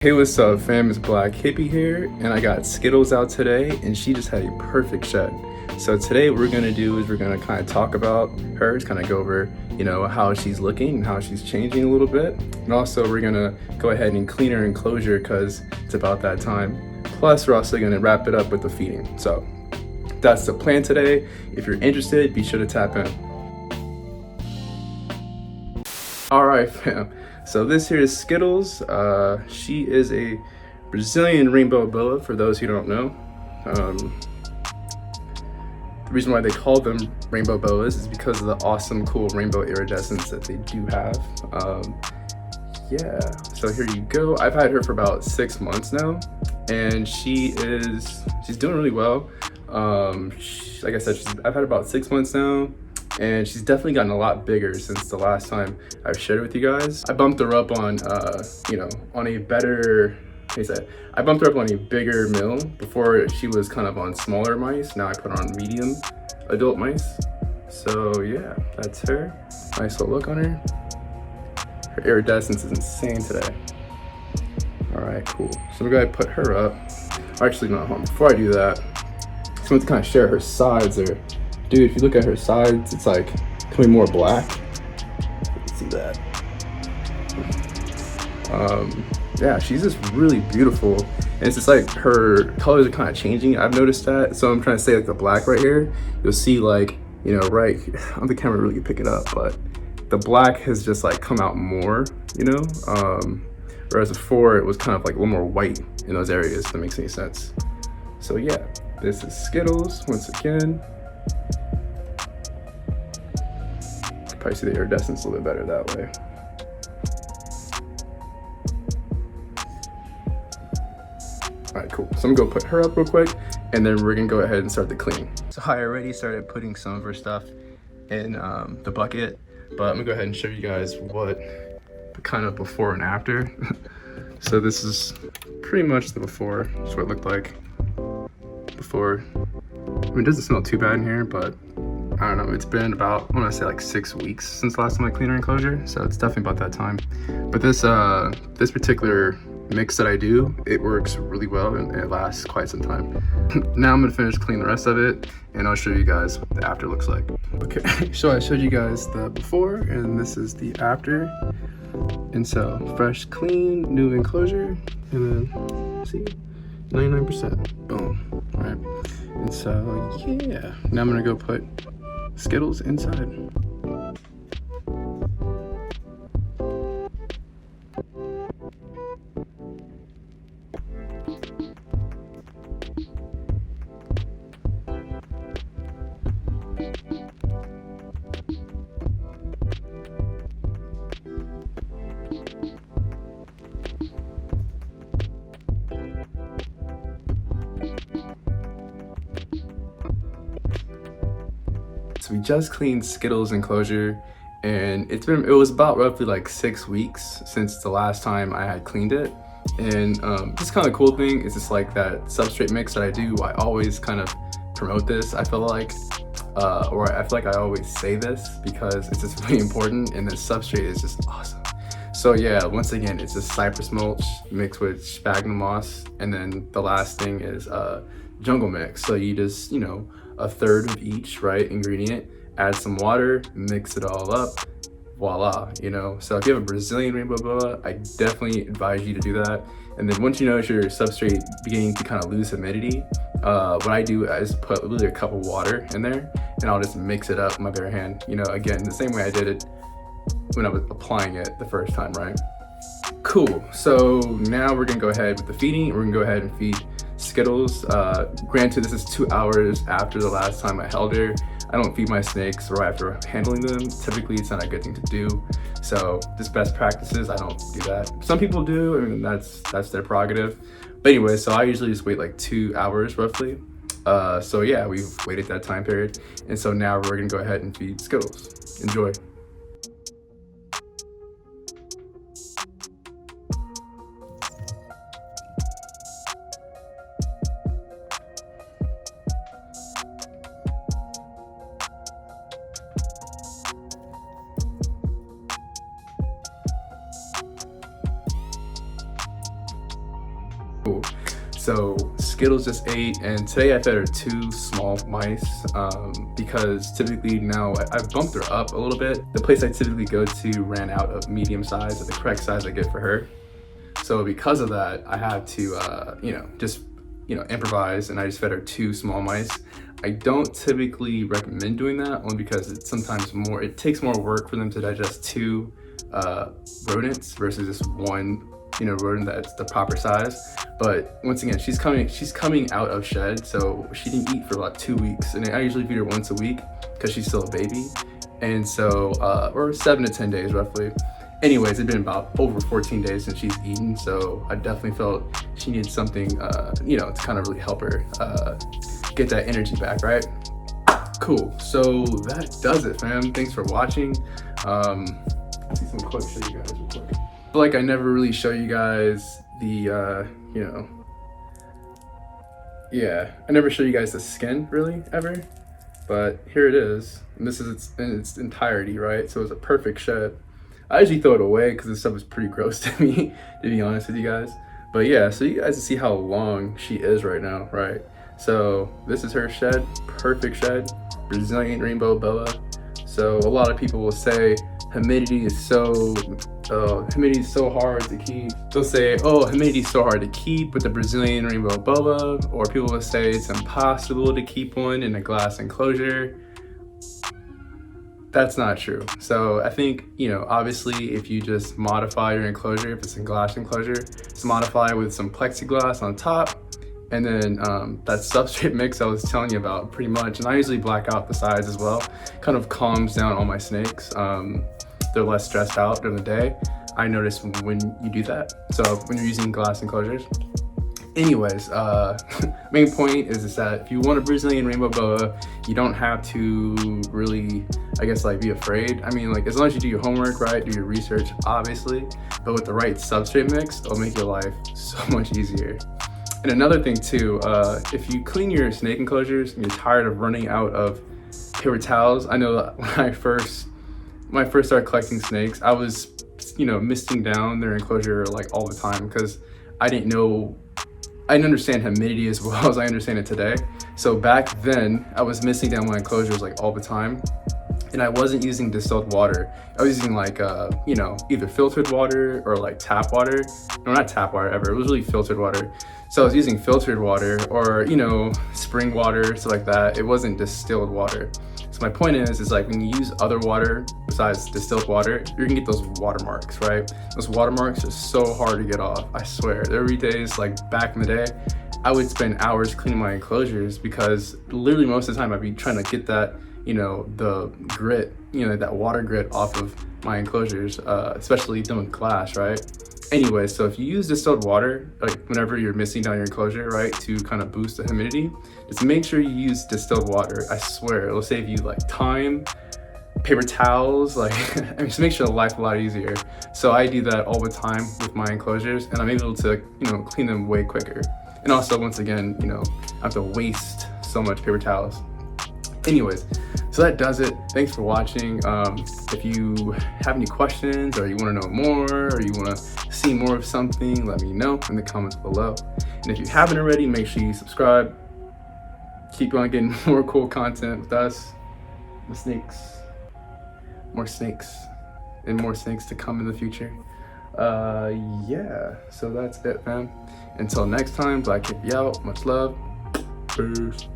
Hey, what's up fam, it's Blkhippiee here, and I got Skittles out today, and she just had a perfect shed. So today what we're gonna do is we're gonna kind of talk about her, kind of go over, how she's looking and how she's changing a little bit. And also we're gonna go ahead and clean her enclosure because it's about that time. Plus we're also gonna wrap it up with the feeding. So that's the plan today. If you're interested, be sure to tap in. All right, fam. So this here is Skittles. She is a Brazilian rainbow boa, for those who don't know. The reason why they call them rainbow boas is because of the awesome, cool rainbow iridescence that they do have. Yeah, so here you go. I've had her for about 6 months now, and she's doing really well. Like I said, I've had her about 6 months now, and she's definitely gotten a lot bigger since the last time I've shared it with you guys. I bumped her up on, on a better, I bumped her up on a bigger mill. Before she was kind of on smaller mice. Now I put her on medium adult mice. So yeah, that's her. Nice little look on her. Her iridescence is insane today. All right, cool. So we're gonna put her up. Actually, no, hold on. Before I do that, I just want to kind of share her sides there. Dude, if you look at her sides, it's like becoming more black. You can see that. Yeah, she's just really beautiful. And it's just like her colors are kind of changing. I've noticed that. So I'm trying to say like the black right here, you'll see like, right on the camera really can pick it up, but the black has just like come out more, whereas before it was kind of like a little more white in those areas, if that makes any sense. So yeah, this is Skittles once again. Probably see the iridescence a little bit better that way. All right, cool. So I'm gonna go put her up real quick, and then we're gonna go ahead and start the cleaning. So I already started putting some of her stuff in the bucket, but I'm gonna go ahead and show you guys what the kind of before and after. So this is pretty much the before. That's what it looked like before. I mean, it doesn't smell too bad in here, but I don't know, it's been about, I want to say like 6 weeks since the last time I cleaned her enclosure, so it's definitely about that time. But this particular mix that I do, it works really well and it lasts quite some time. Now I'm gonna finish cleaning the rest of it, and I'll show you guys what the after looks like. Okay, so I showed you guys the before, and this is the after. And so, fresh, clean, new enclosure, and then, see, 99%, boom, all right? And so, yeah, now I'm gonna go put Skittles inside. So we just cleaned Skittles enclosure, and it was about roughly like 6 weeks since the last time I had cleaned it. And just kind of cool thing is just like that substrate mix that I do, I always kind of promote this, I feel like, or I feel like I always say this because it's just really important, and the substrate is just awesome. So yeah, once again, it's just cypress mulch mixed with sphagnum moss, and then the last thing is jungle mix. So you just, a third of each, right, ingredient, add some water, mix it all up, voila, So if you have a Brazilian rainbow boa, I definitely advise you to do that. And then once you notice your substrate beginning to kind of lose humidity, what I do is put really a cup of water in there, and I'll just mix it up with my bare hand, again, the same way I did it when I was applying it the first time, right? Cool, so now we're gonna go ahead with the feeding. We're gonna go ahead and feed Skittles. Granted, this is 2 hours after the last time I held her. I don't feed my snakes right after handling them. Typically, it's not a good thing to do. So just best practices, I don't do that. Some people do, I mean, that's their prerogative. But anyway, so I usually just wait like 2 hours roughly. So yeah, we've waited that time period. And so now we're gonna go ahead and feed Skittles. Enjoy. Cool. So Skittles just ate, and today I fed her 2 small mice because typically now I've bumped her up a little bit. The place I typically go to ran out of medium size, the correct size I get for her. So because of that, I had to, just improvise, and I just fed her 2 small mice. I don't typically recommend doing that, only because it's sometimes it takes more work for them to digest 2 rodents versus just 1 rodent that's the proper size. But once again, she's coming out of shed, so she didn't eat for about 2 weeks, and I usually feed her once a week because she's still a baby, and so or 7 to 10 days roughly. Anyways, it's been about over 14 days since she's eaten, so I definitely felt she needed something to kind of really help her get that energy back, right? Cool. So that does it, fam. Thanks for watching. Let's see some quotes show you guys real quick. I feel like I never really show you guys the I never show you guys the skin really ever, but here it is, and this is in its entirety, right? So it's a perfect shed. I usually throw it away because this stuff is pretty gross to me, to be honest with you guys. But yeah, so you guys can see how long she is right now, right? So this is her shed, perfect shed, Brazilian rainbow boa. So a lot of people will say humidity is so hard to keep. They'll say, oh, humidity is so hard to keep with the Brazilian rainbow boa, or people will say it's impossible to keep one in a glass enclosure. That's not true. So I think, obviously if you just modify your enclosure, if it's a glass enclosure, just modify with some plexiglass on top, and then that substrate mix I was telling you about pretty much, and I usually black out the sides as well, kind of calms down all my snakes. They're less stressed out during the day. I notice when you do that. So when you're using glass enclosures. Anyways, main point is that if you want a Brazilian rainbow boa, you don't have to really, be afraid. I mean, as long as you do your homework, right, do your research, obviously, but with the right substrate mix, it'll make your life so much easier. And another thing too, if you clean your snake enclosures and you're tired of running out of paper towels, I know that when I first started collecting snakes, I was, misting down their enclosure all the time because I didn't understand humidity as well as I understand it today. So back then, I was misting down my enclosures all the time, and I wasn't using distilled water. I was using either filtered water or tap water. No, not tap water ever. It was really filtered water. So I was using filtered water or spring water, stuff like that. It wasn't distilled water. So my point is when you use other water besides distilled water, you're gonna get those watermarks, right? Those watermarks are so hard to get off. I swear. There were days back in the day, I would spend hours cleaning my enclosures because literally most of the time I'd be trying to get that, the grit, that water grit off of my enclosures, especially done with glass, right? Anyway, so if you use distilled water, whenever you're misting down your enclosure, right, to kind of boost the humidity, just make sure you use distilled water. I swear, it'll save you time, paper towels, just make sure life a lot easier. So I do that all the time with my enclosures, and I'm able to, clean them way quicker. And also, once again, I have to waste so much paper towels. Anyways, so that does it. Thanks for watching. If you have any questions, or you want to know more, or you want to see more of something, let me know in the comments below. And if you haven't already, make sure you subscribe. Keep on getting more cool content with us, the snakes, more snakes, and more snakes to come in the future. Yeah, so that's it, fam. Until next time, Blkhippiee out. Much love. Peace.